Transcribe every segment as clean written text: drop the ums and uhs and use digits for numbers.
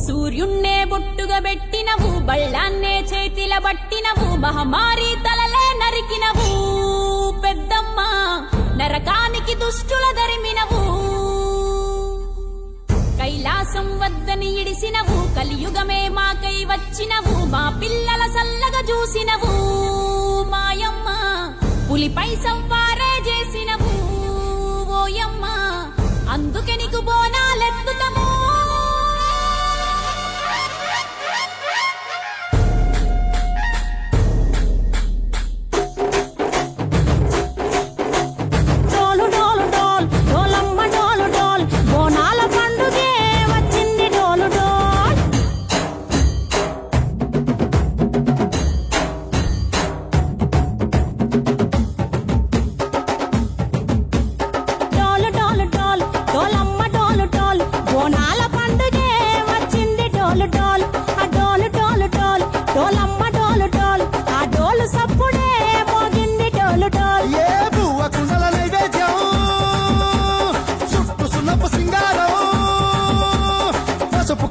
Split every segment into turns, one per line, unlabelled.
సూర్యున్నే బొట్టుగా పెట్టినవు, బళ్ళాన్నే చేతిల పట్టినవు, మహమారి తలలే నరికినవు పెద్దమ్మ, నరకానికి దుష్టుల దరిమినవు. కైలాసం వద్దని ఇడిసినవు, కలియుగమే మాకై వచ్చినవు, మా పిల్లల సల్లగా చూసినవు మాయమ్మ, పులిపై సంవారే చేసినవు ఓయమ్మ, అందుకే నీకు బోనాలెత్తుతము.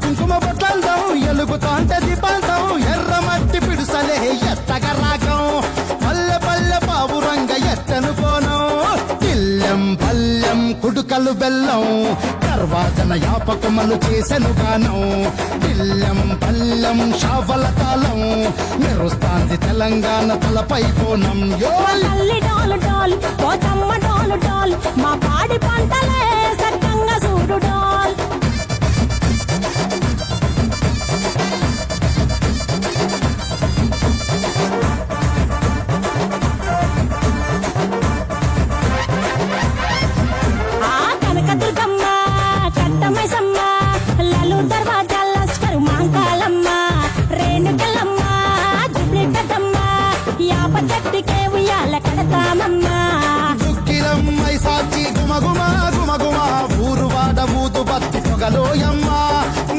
కుంకుమ బొట్లందం ఎలుగుతాంటే దీపాంతం, ఎర్రమట్టి పిడుసలే ఎత్తగ రాగం, పల్లె పల్లె పావురంగ ఎత్తను కోనం, పిల్లెం పల్లెం కుడుకలు బెల్లం, తర్వాతన యాపకమలు చేసెను గానం, పిల్లెం పల్లెం షావల తాళం, మెరుస్తాంది తెలంగాణ తలపై కోణం.
మా పాడి పంటలే సక్కంగా చూడు డాల్.
దుక్కిలమ్మై సాచి గుమగుమ గుమగుమ, ఊరు వాడ ఊదు బత్తి పొగలోయమ్మ,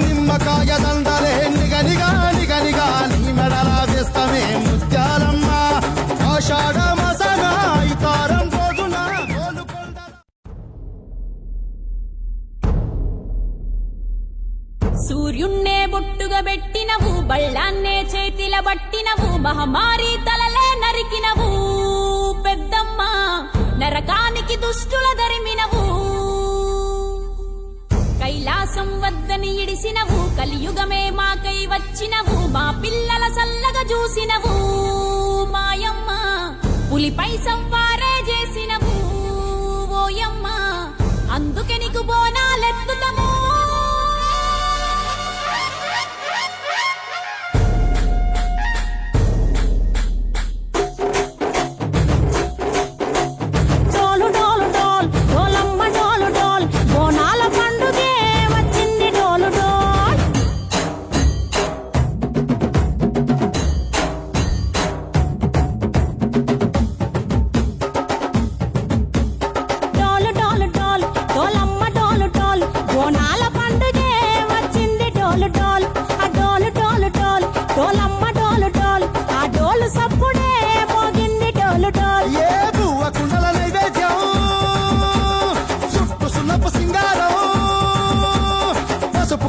నిమ్మకాయ దండలే నిగనిగా నిగనిగా, నీ మెడలా వేస్తమే ముత్యాలమ్మ, ఆషాఢ మసన ఇతారం రోజున గోలుకొండ.
సూర్యున్నే బొట్టుగా పెట్టినవు, బళ్ళాన్నే చేతిల పట్టినవు, మహమారి తలలే నరికినవు పెద్దమ్మ, నరకానికి దుష్టుల దరిమినవు. కైలాసం వద్దని ఇడిసినవు, కలియుగమే మాకై వచ్చినవు, మా పిల్లల సల్లగా చూసినవు మాయమ్మ, పులిపై సంవారే చేసినవు ఓయమ్మ, అందుకే నీకు బోనాలెత్తుతము.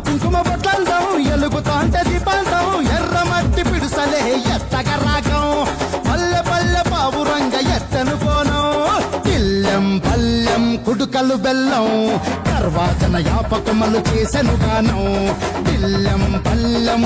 కుంకుమ బొట్లందం ఎలుగుతాంటే దీపాంతం, ఎర్రమట్టి పిడుసలే ఎత్తగ రాగం, పల్లె పల్లె పావురంగ ఎత్తను కోనం, పిల్లెం పల్లెం కుడుకలు బెల్లం, తర్వాతన యాపకమలు చేసెను గానం, పిల్లెం పల్లెం